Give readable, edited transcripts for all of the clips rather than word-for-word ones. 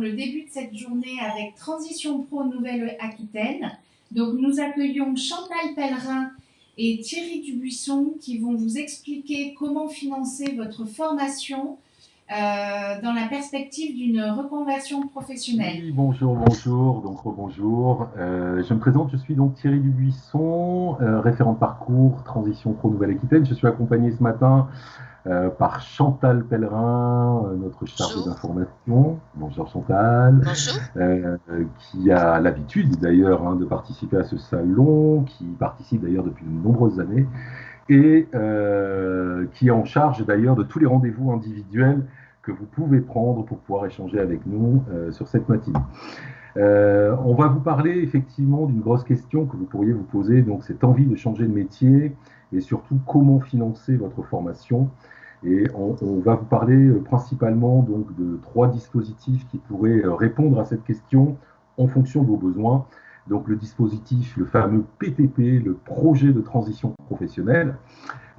le début de cette journée avec Transition Pro Nouvelle-Aquitaine. Donc nous accueillons Chantal Pellerin et Thierry Dubuisson qui vont vous expliquer comment financer votre formation dans la perspective d'une reconversion professionnelle. Oui, bonjour, donc rebonjour. Je me présente, je suis donc Thierry Dubuisson, référent de parcours Transition Pro Nouvelle-Aquitaine. Je suis accompagné ce matin par Chantal Pellerin, notre chargée Bonjour. d'information. Bonjour Chantal, Bonjour. qui a l'habitude d'ailleurs de participer à ce salon, qui participe d'ailleurs depuis de nombreuses années et qui est en charge d'ailleurs de tous les rendez-vous individuels que vous pouvez prendre pour pouvoir échanger avec nous sur cette matinée. On va vous parler effectivement d'une grosse question que vous pourriez vous poser, donc cette envie de changer de métier et surtout comment financer votre formation. Et on va vous parler principalement donc de 3 dispositifs qui pourraient répondre à cette question en fonction de vos besoins. Donc le dispositif, le fameux PTP, le projet de transition professionnelle,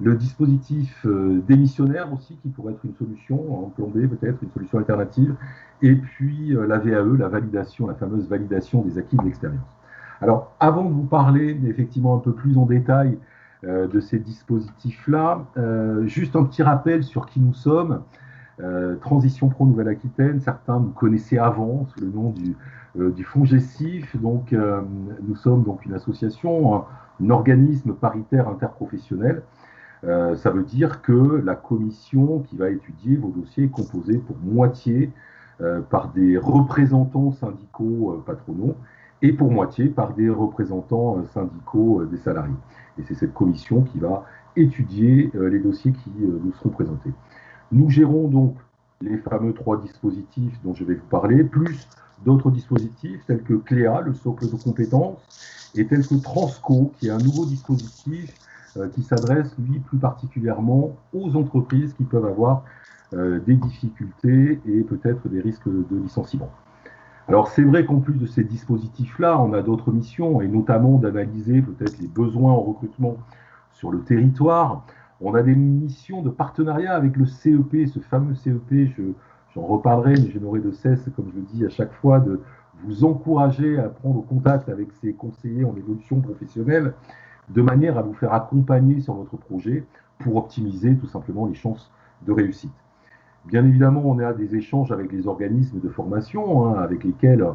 le dispositif démissionnaire aussi, qui pourrait être une solution, en plan B peut-être, une solution alternative, et puis la VAE, la validation, la fameuse validation des acquis de l'expérience. Alors, avant de vous parler effectivement un peu plus en détail de ces dispositifs-là, juste un petit rappel sur qui nous sommes. Transition Pro Nouvelle-Aquitaine, certains nous connaissaient avant sous le nom du FONGECIF. Donc, nous sommes donc une association, un organisme paritaire interprofessionnel. Ça veut dire que la commission qui va étudier vos dossiers est composée pour moitié par des représentants syndicaux patronaux et pour moitié par des représentants syndicaux des salariés. Et c'est cette commission qui va étudier les dossiers qui nous seront présentés. Nous gérons donc les fameux 3 dispositifs dont je vais vous parler, plus d'autres dispositifs tels que CLEA, le socle de compétences, et tels que Transco, qui est un nouveau dispositif qui s'adresse, lui, plus particulièrement aux entreprises qui peuvent avoir des difficultés et peut-être des risques de licenciement. Alors, c'est vrai qu'en plus de ces dispositifs-là, on a d'autres missions, et notamment d'analyser peut-être les besoins en recrutement sur le territoire. On a des missions de partenariat avec le CEP, ce fameux CEP, j'en reparlerai, mais je n'aurai de cesse, comme je le dis à chaque fois, de vous encourager à prendre contact avec ces conseillers en évolution professionnelle, de manière à vous faire accompagner sur votre projet pour optimiser tout simplement les chances de réussite. Bien évidemment, on a des échanges avec les organismes de formation, avec lesquels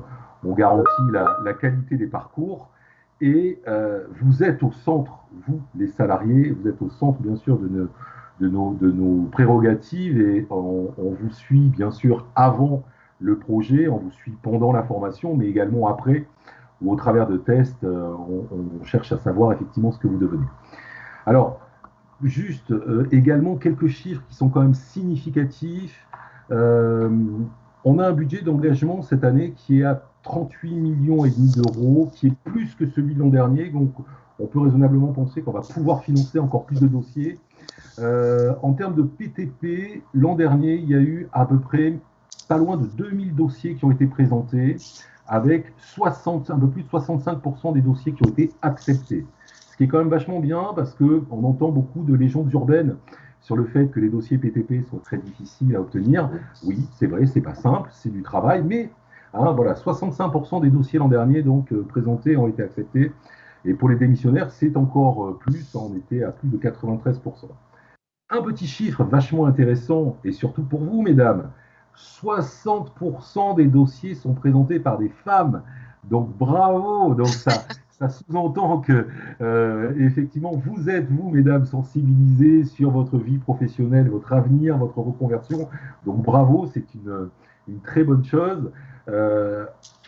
on garantit la qualité des parcours. Et vous êtes au centre, vous, les salariés, vous êtes au centre, bien sûr, de nos prérogatives. Et on vous suit, bien sûr, avant le projet, on vous suit pendant la formation, mais également après, ou au travers de tests, on cherche à savoir effectivement ce que vous devenez. Alors, juste également quelques chiffres qui sont quand même significatifs. On a un budget d'engagement cette année qui est à 38 millions et demi d'euros, qui est plus que celui de l'an dernier. Donc, on peut raisonnablement penser qu'on va pouvoir financer encore plus de dossiers. En termes de PTP, l'an dernier, il y a eu à peu près pas loin de 2000 dossiers qui ont été présentés, avec un peu plus de 65% des dossiers qui ont été acceptés. Ce qui est quand même vachement bien parce qu'on entend beaucoup de légendes urbaines sur le fait que les dossiers PTP sont très difficiles à obtenir. Oui, c'est vrai, c'est pas simple, c'est du travail, mais voilà, 65% des dossiers l'an dernier donc présentés ont été acceptés. Et pour les démissionnaires, c'est encore plus, on était à plus de 93%. Un petit chiffre vachement intéressant, et surtout pour vous, mesdames, 60% des dossiers sont présentés par des femmes. Donc bravo. Donc ça sous-entend que effectivement vous êtes, vous, mesdames, sensibilisées sur votre vie professionnelle, votre avenir, votre reconversion. Donc bravo, c'est une très bonne chose.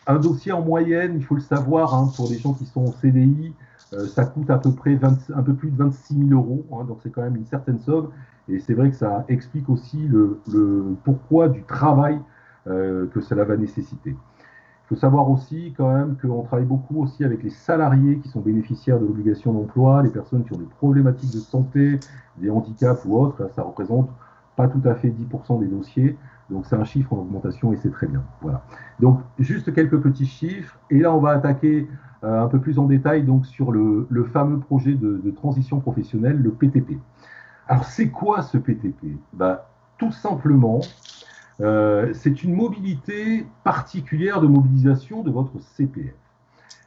Un dossier en moyenne, il faut le savoir, pour les gens qui sont en CDI, ça coûte à peu près un peu plus de 26 000 euros, donc c'est quand même une certaine somme. Et c'est vrai que ça explique aussi le pourquoi du travail que cela va nécessiter. Il faut savoir aussi quand même qu'on travaille beaucoup aussi avec les salariés qui sont bénéficiaires de l'obligation d'emploi, les personnes qui ont des problématiques de santé, des handicaps ou autres. Là, ça représente pas tout à fait 10% des dossiers. Donc c'est un chiffre en augmentation et c'est très bien. Voilà. Donc juste quelques petits chiffres. Et là, on va attaquer un peu plus en détail donc, sur le fameux projet de transition professionnelle, le PTP. Alors, c'est quoi ce PTP? Tout simplement, C'est une mobilité particulière de mobilisation de votre CPF.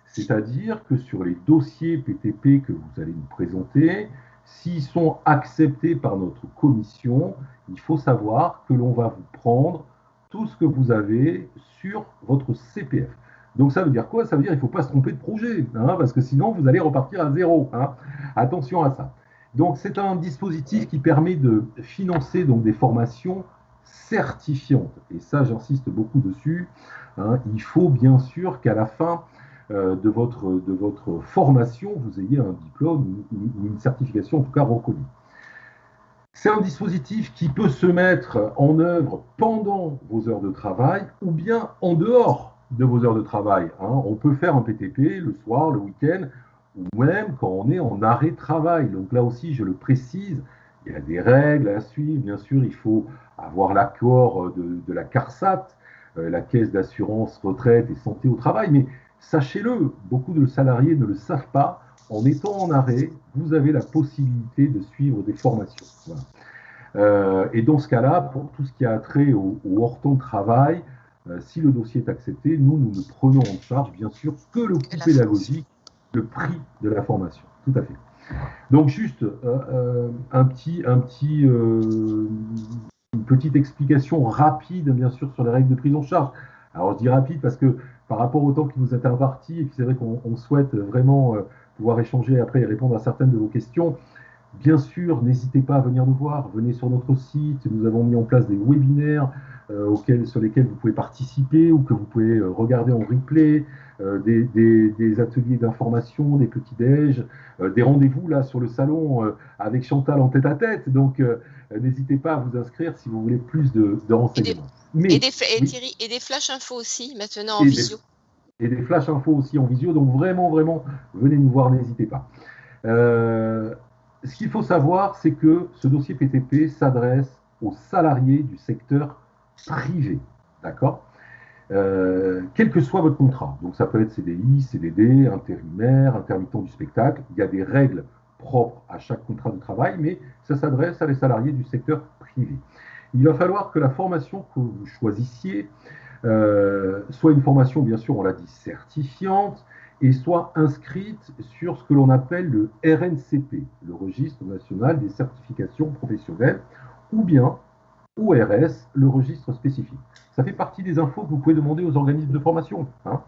C'est-à-dire que sur les dossiers PTP que vous allez nous présenter, s'ils sont acceptés par notre commission, il faut savoir que l'on va vous prendre tout ce que vous avez sur votre CPF. Donc ça veut dire quoi? Ça veut dire qu'il ne faut pas se tromper de projet, hein, parce que sinon vous allez repartir à zéro, hein. Attention à ça. Donc c'est un dispositif qui permet de financer donc des formations certifiantes. Et ça, j'insiste beaucoup dessus, hein. Il faut bien sûr qu'à la fin de votre formation, vous ayez un diplôme ou une certification en tout cas reconnue. C'est un dispositif qui peut se mettre en œuvre pendant vos heures de travail ou bien en dehors de vos heures de travail, hein. On peut faire un PTP le soir, le week-end, ou même quand on est en arrêt de travail. Donc là aussi, je le précise, il y a des règles à suivre. Bien sûr, il faut avoir l'accord de la CARSAT, la Caisse d'assurance retraite et santé au travail, mais sachez-le, beaucoup de salariés ne le savent pas. En étant en arrêt, vous avez la possibilité de suivre des formations. Voilà. Et dans ce cas-là, pour tout ce qui a trait au hors-temps de travail, si le dossier est accepté, nous ne prenons en charge, bien sûr, que le coût pédagogique, le prix de la formation. Tout à fait. Donc, juste une petite explication rapide, bien sûr, sur les règles de prise en charge. Alors, je dis rapide parce que par rapport au temps qui nous est imparti, et puis c'est vrai qu'on souhaite vraiment pouvoir échanger après et répondre à certaines de vos questions. Bien sûr, n'hésitez pas à venir nous voir. Venez sur notre site. Nous avons mis en place des webinaires sur lesquels vous pouvez participer ou que vous pouvez regarder en replay, des ateliers d'information, des petits-déj, des rendez-vous là sur le salon avec Chantal en tête-à-tête. Donc, n'hésitez pas à vous inscrire si vous voulez plus de renseignements. Et des flash infos aussi, maintenant en visio. Et des flash infos aussi en visio. Donc, vraiment, venez nous voir, n'hésitez pas. Ce qu'il faut savoir, c'est que ce dossier PTP s'adresse aux salariés du secteur privé, d'accord, quel que soit votre contrat. Donc ça peut être CDI, CDD, intérimaire, intermittent du spectacle. Il y a des règles propres à chaque contrat de travail, mais ça s'adresse à les salariés du secteur privé. Il va falloir que la formation que vous choisissiez soit une formation, bien sûr, on l'a dit, certifiante, et soit inscrite sur ce que l'on appelle le RNCP, le Registre national des certifications professionnelles, ou bien ORS, le registre spécifique. Ça fait partie des infos que vous pouvez demander aux organismes de formation, hein.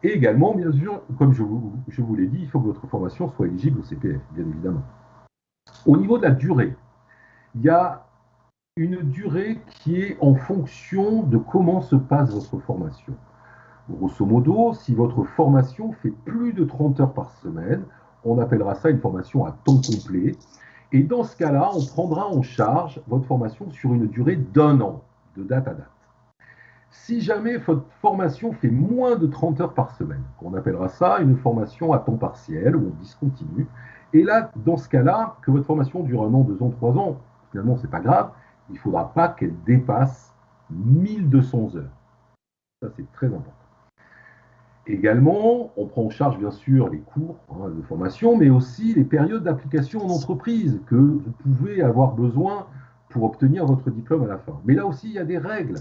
Et également, bien sûr, comme je vous l'ai dit, il faut que votre formation soit éligible au CPF, bien évidemment. Au niveau de la durée, il y a une durée qui est en fonction de comment se passe votre formation. Grosso modo, si votre formation fait plus de 30 heures par semaine, on appellera ça une formation à temps complet. Et dans ce cas-là, on prendra en charge votre formation sur une durée d'1 an, de date à date. Si jamais votre formation fait moins de 30 heures par semaine, on appellera ça une formation à temps partiel, où on discontinue. Et là, dans ce cas-là, que votre formation dure 1 an, 2 ans, 3 ans, finalement, c'est pas grave, il ne faudra pas qu'elle dépasse 1200 heures. Ça, c'est très important. Également, on prend en charge bien sûr les cours de formation, mais aussi les périodes d'application en entreprise que vous pouvez avoir besoin pour obtenir votre diplôme à la fin. Mais là aussi, il y a des règles.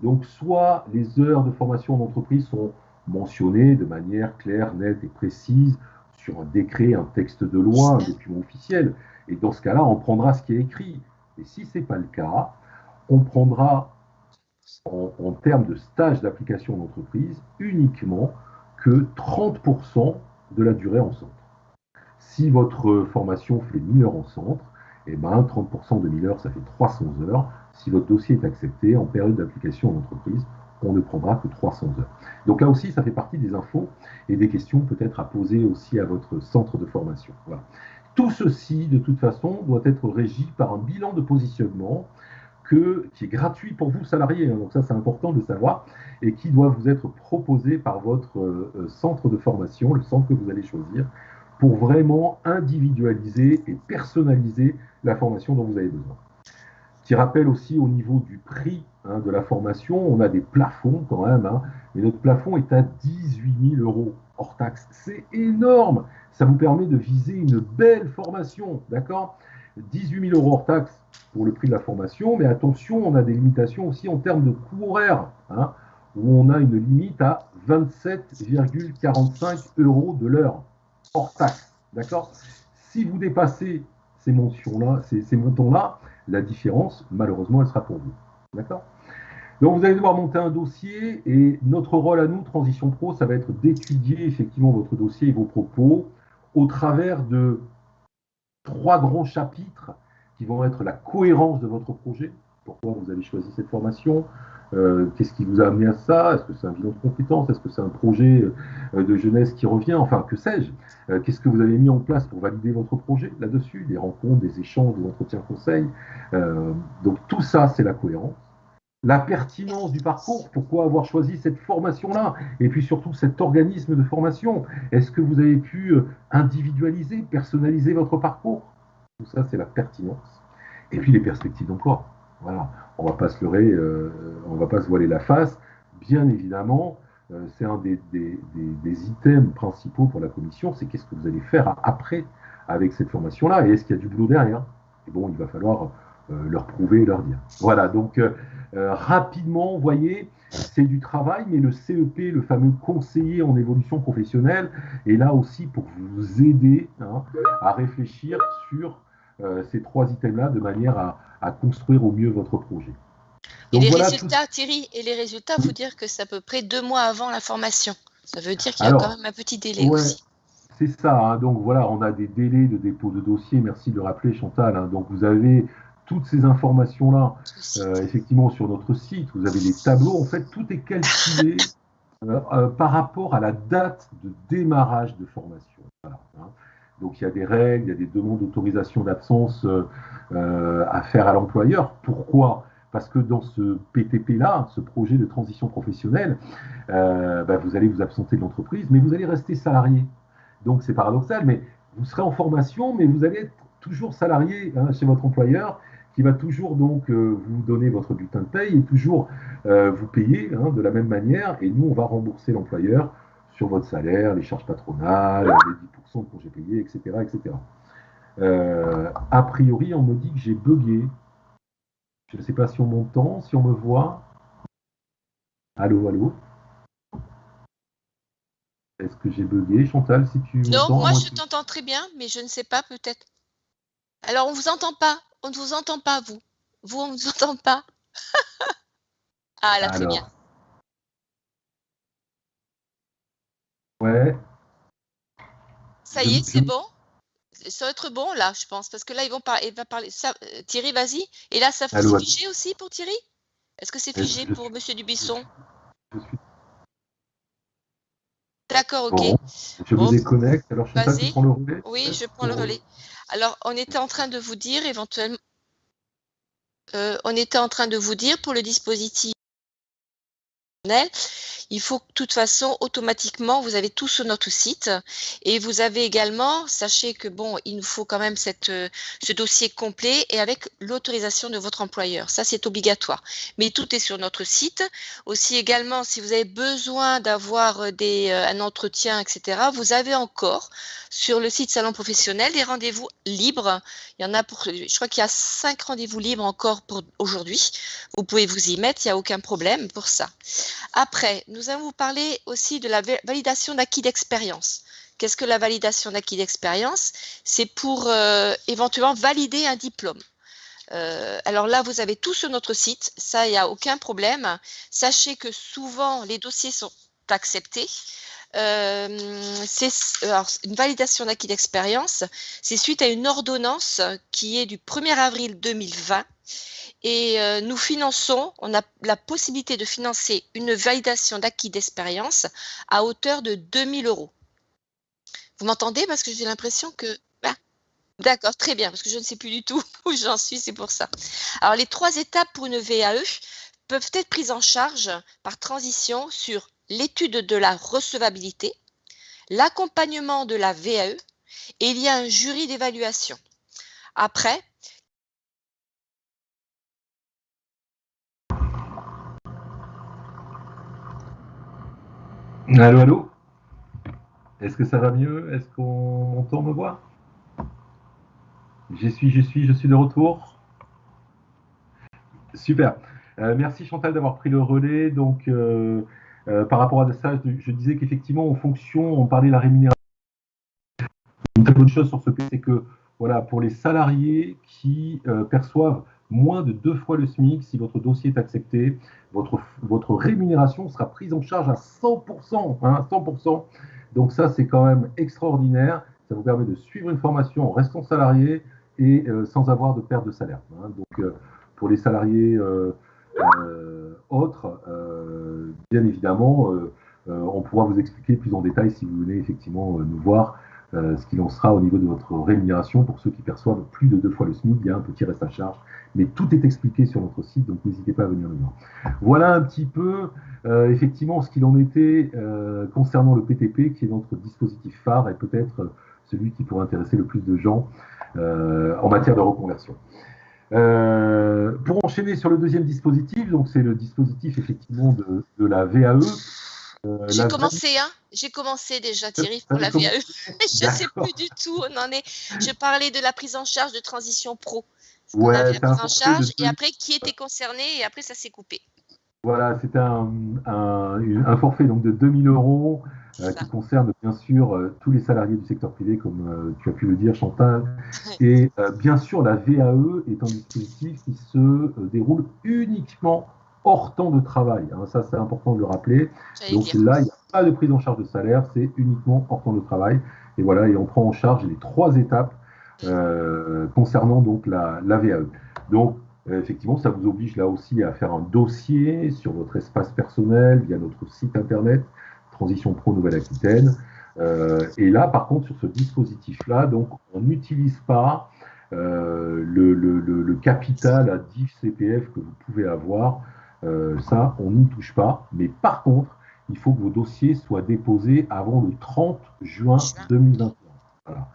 Donc, soit les heures de formation en entreprise sont mentionnées de manière claire, nette et précise sur un décret, un texte de loi, un document officiel. Et dans ce cas-là, on prendra ce qui est écrit. Et si ce n'est pas le cas, on prendra en termes de stage d'application en entreprise uniquement que 30% de la durée en centre. Si votre formation fait 1000 heures en centre, eh ben 30% de 1000 heures, ça fait 300 heures. Si votre dossier est accepté en période d'application en entreprise, on ne prendra que 300 heures. Donc là aussi, ça fait partie des infos et des questions peut-être à poser aussi à votre centre de formation. Voilà. Tout ceci, de toute façon, doit être régi par un bilan de positionnement qui est gratuit pour vous, salariés. Donc ça, c'est important de savoir, et qui doit vous être proposé par votre centre de formation, le centre que vous allez choisir, pour vraiment individualiser et personnaliser la formation dont vous avez besoin. Qui rappelle aussi au niveau du prix de la formation, on a des plafonds quand même, mais notre plafond est à 18 000 euros hors taxe. C'est énorme. Ça vous permet de viser une belle formation, d'accord ? 18 000 € hors taxe pour le prix de la formation, mais attention, on a des limitations aussi en termes de coût horaire, hein, où on a une limite à 27,45 € de l'heure hors taxe. D'accord? Si vous dépassez ces mentions-là, ces montants-là, la différence, malheureusement, elle sera pour vous. D'accord? Donc vous allez devoir monter un dossier et notre rôle à nous, Transition Pro, ça va être d'étudier effectivement votre dossier et vos propos au travers de 3 grands chapitres qui vont être la cohérence de votre projet. Pourquoi vous avez choisi cette formation? Qu'est-ce qui vous a amené à ça? Est-ce que c'est un bilan de compétences? Est-ce que c'est un projet de jeunesse qui revient? Enfin, que sais-je? Qu'est-ce que vous avez mis en place pour valider votre projet là-dessus? Des rencontres, des échanges, des entretiens conseils. Donc tout ça, c'est la cohérence. La pertinence du parcours, pourquoi avoir choisi cette formation-là? Et puis surtout cet organisme de formation. Est-ce que vous avez pu individualiser, personnaliser votre parcours? Tout ça, c'est la pertinence. Et puis les perspectives d'emploi. Voilà, on ne va pas se leurrer, on ne va pas se voiler la face. Bien évidemment, c'est un des items principaux pour la commission, c'est qu'est-ce que vous allez faire après avec cette formation-là, et est-ce qu'il y a du boulot derrière? Et bon, il va falloir leur prouver et leur dire. Voilà, donc rapidement, vous voyez, c'est du travail, mais le CEP, le fameux conseiller en évolution professionnelle, est là aussi pour vous aider, hein, à réfléchir sur ces 3 items-là de manière à construire au mieux votre projet. Et Donc les voilà résultats, Thierry, et les résultats, il faut dire que c'est à peu près 2 mois avant la formation. Ça veut dire qu'il y a quand même un petit délai ouais, aussi. c'est ça, hein. Donc voilà, on a des délais de dépôt de dossier. Merci de le rappeler, Chantal, hein. Donc vous avez toutes ces informations-là, effectivement, sur notre site. Vous avez les tableaux. En fait, tout est calculé par rapport à la date de démarrage de formation. Voilà, hein. Donc il y a des règles, il y a des demandes d'autorisation d'absence à faire à l'employeur. Pourquoi? Parce que dans ce PTP-là, ce projet de transition professionnelle, vous allez vous absenter de l'entreprise, mais vous allez rester salarié. Donc c'est paradoxal, mais vous serez en formation, mais vous allez être toujours salarié, hein, chez votre employeur, qui va toujours donc vous donner votre bulletin de paye et toujours vous payer, hein, de la même manière. Et nous, on va rembourser l'employeur sur votre salaire, les charges patronales, les 10% de congés payés, etc., etc. A priori, on me dit que j'ai bugué. Je ne sais pas si on m'entend, si on me voit. Allô, allô. Est-ce que j'ai bugué, Chantal, si tu Non, m'entends? moi je t'entends très bien, mais je ne sais pas, peut-être. Alors, on vous entend pas. On ne vous entend pas, vous. Vous, on ne vous entend pas. Ah, là, très bien. Alors, ouais, Ça je, y est, je, c'est bon. Ça va être bon, là, je pense. Parce que là, il va parler. Ça, Thierry, vas-y. Et là, c'est allô, allô. figé aussi pour Thierry? Est-ce que c'est Est-ce figé que pour Monsieur je Dubuisson? suis D'accord, ok. bon, je me Bon, déconnecte. Alors, Chantal, tu vas-y. prends le relais, Oui, peut-être je prends le pour... relais. Alors, on était en train de vous dire, éventuellement, on était en train de vous dire pour le dispositif, il faut que, de toute façon, automatiquement, vous avez tout sur notre site. Et vous avez également, sachez que bon, il nous faut quand même ce dossier complet et avec l'autorisation de votre employeur. Ça, c'est obligatoire. Mais tout est sur notre site. Aussi également, si vous avez besoin d'avoir un entretien, etc., vous avez encore sur le site Salon Professionnel des rendez-vous libres. Il y en a je crois qu'il y a 5 rendez-vous libres encore pour aujourd'hui. Vous pouvez vous y mettre, il n'y a aucun problème pour ça. Après, nous allons vous parler aussi de la validation d'acquis d'expérience. Qu'est-ce que la validation d'acquis d'expérience? C'est pour éventuellement valider un diplôme. Alors là, vous avez tout sur notre site, ça, il n'y a aucun problème. Sachez que souvent, les dossiers sont acceptés. Alors, une validation d'acquis d'expérience, c'est suite à une ordonnance qui est du 1er avril 2020. Et nous finançons, on a la possibilité de financer une validation d'acquis d'expérience à hauteur de 2 000 €. Vous m'entendez? Parce que j'ai l'impression que... Ah, d'accord, très bien, parce que je ne sais plus du tout où j'en suis, c'est pour ça. Alors, les 3 étapes pour une VAE peuvent être prises en charge par transition sur l'étude de la recevabilité, l'accompagnement de la VAE, et il y a un jury d'évaluation. Après, Allô, allô. Est-ce que ça va mieux? Est-ce qu'on m'entend, me voit? Je suis de retour. Super. Merci Chantal d'avoir pris le relais. Donc, par rapport à ça, je disais qu'effectivement, en fonction, on parlait de la rémunération. Une très bonne chose sur ce pays, c'est que voilà, pour les salariés qui perçoivent moins de 2 fois le SMIC, si votre dossier est accepté, votre rémunération sera prise en charge à 100%. Hein, 100%. Donc ça, c'est quand même extraordinaire. Ça vous permet de suivre une formation en restant salarié et sans avoir de perte de salaire. Hein. Donc pour les salariés autres, bien évidemment, on pourra vous expliquer plus en détail si vous venez effectivement nous voir ce qu'il en sera au niveau de votre rémunération. Pour ceux qui perçoivent plus de 2 fois le SMIC, il y a un petit reste à charge, mais tout est expliqué sur notre site, donc n'hésitez pas à venir nous voir. Voilà un petit peu effectivement ce qu'il en était concernant le PTP, qui est notre dispositif phare et peut-être celui qui pourrait intéresser le plus de gens en matière de reconversion. Pour enchaîner sur le deuxième dispositif, donc c'est le dispositif effectivement de la VAE. J'ai commencé déjà, Thierry, pour la VAE. Je ne sais plus du tout où on en est. Je parlais de la prise en charge de transition pro. On avait la prise en charge et après qui était concerné et après ça s'est coupé. Voilà, c'était un forfait donc de 2 000 euros qui concerne bien sûr tous les salariés du secteur privé, comme tu as pu le dire, Chantal. Et bien sûr, la VAE est un dispositif qui se déroule uniquement hors temps de travail. Hein, ça, c'est important de le rappeler. Donc là, il n'y a pas de prise en charge de salaire, c'est uniquement hors temps de travail. Et voilà, et on prend en charge les 3 étapes concernant donc la VAE. Donc, effectivement, ça vous oblige là aussi à faire un dossier sur votre espace personnel via notre site internet Transition Pro Nouvelle-Aquitaine. Et là, par contre, sur ce dispositif-là, donc, on n'utilise pas le capital à DIF CPF que vous pouvez avoir. Ça, on n'y touche pas. Mais par contre, il faut que vos dossiers soient déposés avant le 30 juin 2021. Voilà.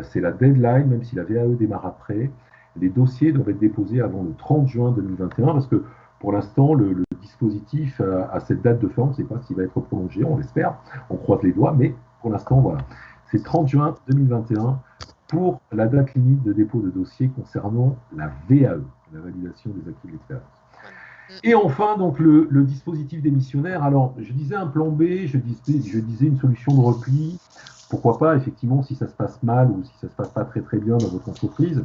C'est la deadline, même si la VAE démarre après. Les dossiers doivent être déposés avant le 30 juin 2021 parce que pour l'instant, le dispositif a cette date de fin. On ne sait pas s'il va être prolongé, on l'espère, on croise les doigts, mais pour l'instant, voilà. C'est 30 juin 2021 pour la date limite de dépôt de dossier concernant la VAE, la validation des acquis de l'expérience. Et enfin, donc, le dispositif démissionnaire. Alors, je disais un plan B, je disais une solution de repli. Pourquoi pas, effectivement, si ça se passe mal ou si ça se passe pas très très bien dans votre entreprise.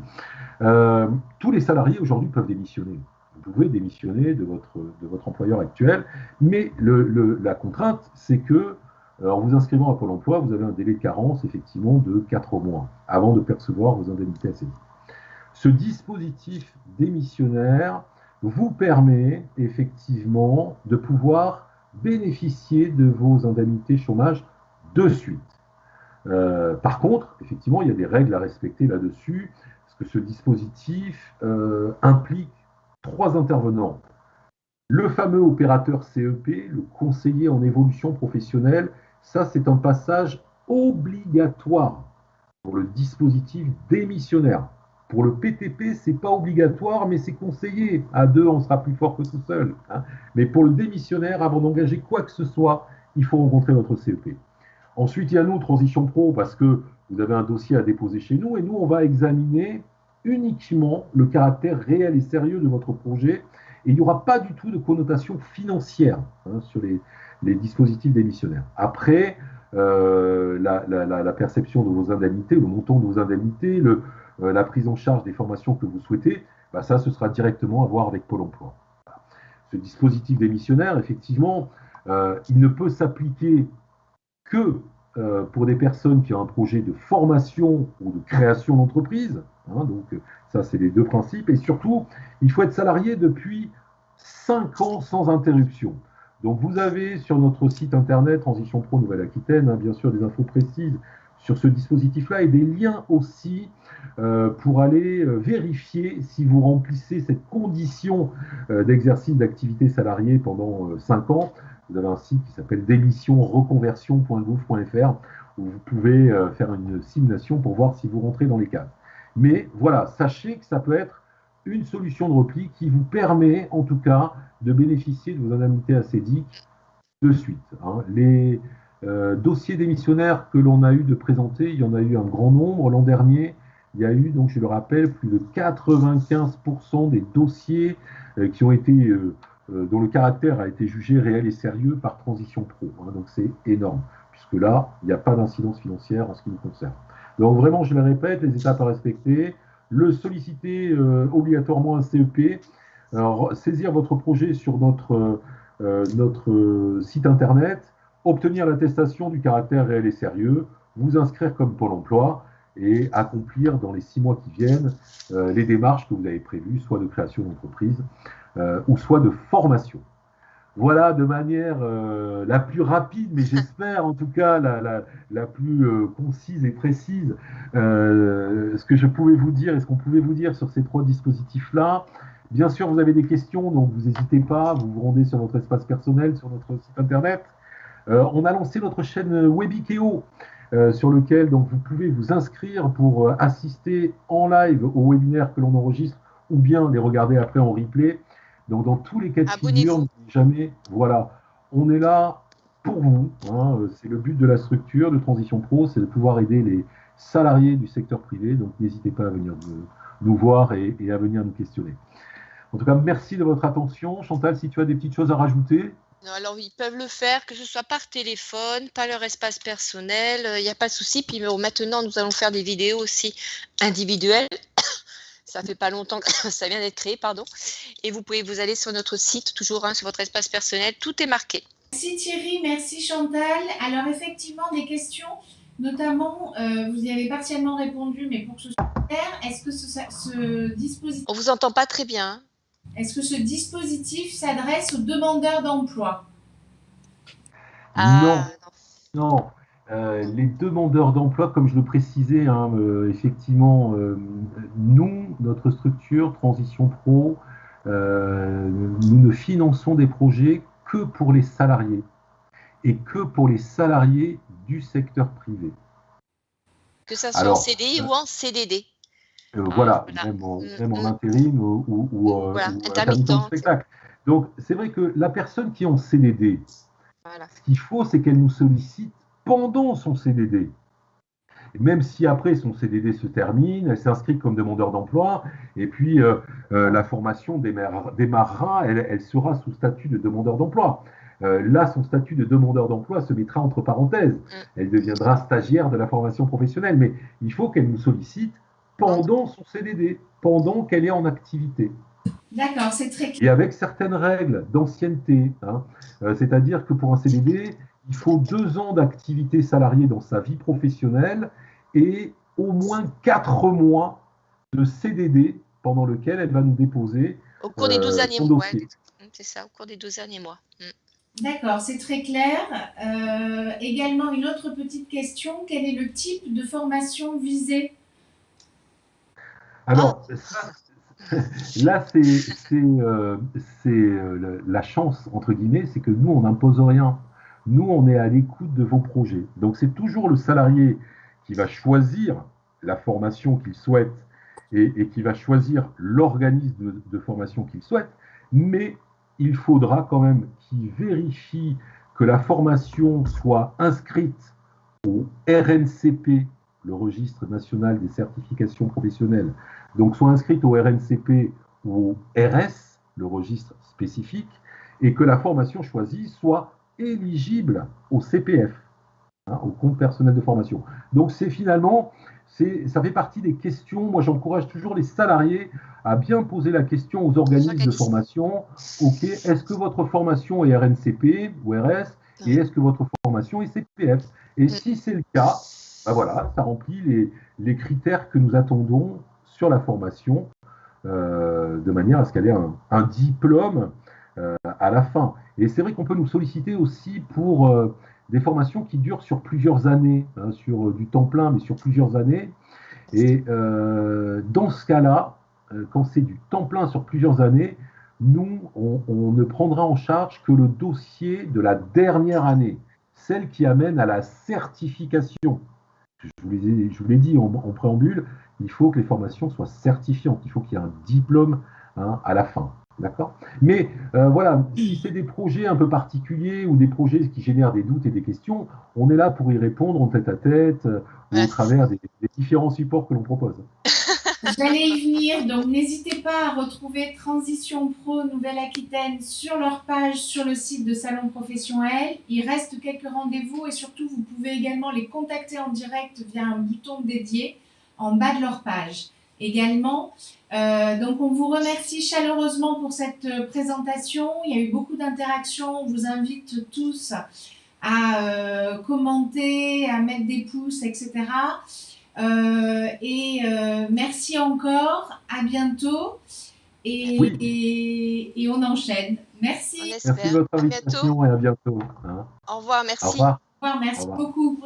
Tous les salariés aujourd'hui peuvent démissionner. Vous pouvez démissionner de votre employeur actuel, mais la contrainte, c'est que, en vous inscrivant à Pôle emploi, vous avez un délai de carence, effectivement, de 4 mois avant de percevoir vos indemnités ACDI. Ce dispositif démissionnaire vous permet, effectivement, de pouvoir bénéficier de vos indemnités chômage de suite. Par contre, effectivement, il y a des règles à respecter là-dessus, parce que ce dispositif implique 3 intervenants. Le fameux opérateur CEP, le conseiller en évolution professionnelle, ça c'est un passage obligatoire pour le dispositif démissionnaire. Pour le PTP, c'est pas obligatoire, mais c'est conseillé. À 2, on sera plus fort que tout seul. Hein. Mais pour le démissionnaire, avant d'engager quoi que ce soit, il faut rencontrer votre CEP. Ensuite, il y a nous, Transition Pro, parce que vous avez un dossier à déposer chez nous, et nous, on va examiner uniquement le caractère réel et sérieux de votre projet, et il n'y aura pas du tout de connotation financière sur les dispositifs démissionnaires. Après, la perception de vos indemnités, le montant de vos indemnités, la prise en charge des formations que vous souhaitez, bah ça, ce sera directement à voir avec Pôle emploi. Ce dispositif démissionnaire, effectivement, il ne peut s'appliquer que pour des personnes qui ont un projet de formation ou de création d'entreprise. Hein, donc ça, c'est les 2 principes. Et surtout, il faut être salarié depuis 5 ans sans interruption. Donc vous avez sur notre site internet Transition Pro Nouvelle-Aquitaine, bien sûr, des infos précises sur ce dispositif-là et des liens aussi pour aller vérifier si vous remplissez cette condition d'exercice d'activité salariée pendant 5 ans. Vous avez un site qui s'appelle démissionreconversion.gouv.fr où vous pouvez faire une simulation pour voir si vous rentrez dans les cases. Mais voilà, sachez que ça peut être une solution de repli qui vous permet en tout cas de bénéficier de vos indemnités ACDI de suite. Hein. Les dossiers démissionnaires que l'on a eu de présenter, il y en a eu un grand nombre l'an dernier. il y a eu, donc je le rappelle, plus de 95% des dossiers qui ont été, dont le caractère a été jugé réel et sérieux par Transition Pro. Hein, donc c'est énorme, puisque là, il n'y a pas d'incidence financière en ce qui nous concerne. Donc vraiment, je le répète, les étapes à respecter, le solliciter obligatoirement un CEP, alors, saisir votre projet sur notre site internet, obtenir l'attestation du caractère réel et sérieux, vous inscrire comme Pôle emploi et accomplir dans les 6 mois qui viennent les démarches que vous avez prévues, soit de création d'entreprise ou soit de formation. Voilà, de manière la plus rapide, mais j'espère en tout cas la plus concise et précise, ce que je pouvais vous dire et ce qu'on pouvait vous dire sur ces 3 dispositifs-là. Bien sûr, vous avez des questions, donc vous n'hésitez pas, vous vous rendez sur votre espace personnel, sur notre site internet. On a lancé notre chaîne Webikeo, sur lequel donc, vous pouvez vous inscrire pour assister en live aux webinaires que l'on enregistre ou bien les regarder après en replay. Donc, dans tous les cas de figure, jamais, voilà, on est là pour vous. Hein, c'est le but de la structure de Transition Pro, c'est de pouvoir aider les salariés du secteur privé. Donc, n'hésitez pas à venir nous voir et à venir nous questionner. En tout cas, merci de votre attention. Chantal, si tu as des petites choses à rajouter. Non, alors, ils peuvent le faire, que ce soit par téléphone, par leur espace personnel, il n'y a pas de souci. Puis maintenant, nous allons faire des vidéos aussi individuelles. Ça fait pas longtemps que ça vient d'être créé, pardon. Et vous pouvez vous aller sur notre site, toujours sur votre espace personnel, tout est marqué. Merci Thierry, merci Chantal. Alors effectivement, des questions, notamment, vous y avez partiellement répondu, mais pour que ce soit clair, est-ce que ce dispositif... On vous entend pas très bien. Est-ce que ce dispositif s'adresse aux demandeurs d'emploi? Non. Les demandeurs d'emploi, comme je le précisais, hein, effectivement, nous, notre structure Transition Pro, nous ne finançons des projets que pour les salariés et que pour les salariés du secteur privé. Que ça soit en CDI ou en CDD. Voilà, même en intérim ou intermittent de spectacle. Donc, c'est vrai que la personne qui est en CDD, ce qu'il faut, c'est qu'elle nous sollicite pendant son CDD. Et même si après son CDD se termine, elle s'inscrit comme demandeur d'emploi, et puis la formation démarrera, elle sera sous statut de demandeur d'emploi. Là, son statut de demandeur d'emploi se mettra entre parenthèses. Elle deviendra stagiaire de la formation professionnelle, mais il faut qu'elle nous sollicite pendant son CDD, pendant qu'elle est en activité. D'accord, c'est très clair. Et avec certaines règles d'ancienneté, hein, c'est-à-dire que pour un CDD, il faut 2 ans d'activité salariée dans sa vie professionnelle et au moins 4 mois de CDD pendant lequel elle va nous déposer au cours des 12 derniers mois. Ouais, c'est ça, au cours des 12 derniers mois. D'accord, c'est très clair. Également, une autre petite question, quel est le type de formation visée? Alors, là, c'est la chance, entre guillemets, c'est que nous, on n'impose rien. Nous, on est à l'écoute de vos projets. Donc, c'est toujours le salarié qui va choisir la formation qu'il souhaite et qui va choisir l'organisme de formation qu'il souhaite, mais il faudra quand même qu'il vérifie que la formation soit inscrite au RNCP, le Registre national des certifications professionnelles, donc soit inscrite au RNCP ou au RS, le registre spécifique, et que la formation choisie soit éligible au CPF, hein, au compte personnel de formation. Donc c'est finalement, ça fait partie des questions. Moi, j'encourage toujours les salariés à bien poser la question aux organismes de formation. OK, est-ce que votre formation est RNCP ou RS et est-ce que votre formation est CPF? Et si c'est le cas, ben voilà, ça remplit les critères que nous attendons sur la formation, de manière à ce qu'elle ait un diplôme à la fin. Et c'est vrai qu'on peut nous solliciter aussi pour des formations qui durent sur plusieurs années, hein, sur du temps plein, mais sur plusieurs années. Et dans ce cas-là, quand c'est du temps plein sur plusieurs années, nous, on ne prendra en charge que le dossier de la dernière année, celle qui amène à la certification. Je vous l'ai dit en préambule, il faut que les formations soient certifiantes, il faut qu'il y ait un diplôme, hein, à la fin. D'accord. Mais voilà, si c'est des projets un peu particuliers ou des projets qui génèrent des doutes et des questions, on est là pour y répondre en tête-à-tête ou au Voilà. travers des différents supports que l'on propose. J'allais y venir, donc n'hésitez pas à retrouver Transition Pro Nouvelle-Aquitaine sur leur page sur le site de Salon Professionnel. Il reste quelques rendez-vous et surtout vous pouvez également les contacter en direct via un bouton dédié en bas de leur page. Également, donc on vous remercie chaleureusement pour cette présentation. Il y a eu beaucoup d'interactions. On vous invite tous à commenter, à mettre des pouces, etc. Merci encore, à bientôt Oui, et on enchaîne. On Merci. merci de espère. votre À bientôt. invitation et à bientôt. Hein. Au revoir, Au merci. revoir. Au revoir, Au merci revoir. beaucoup.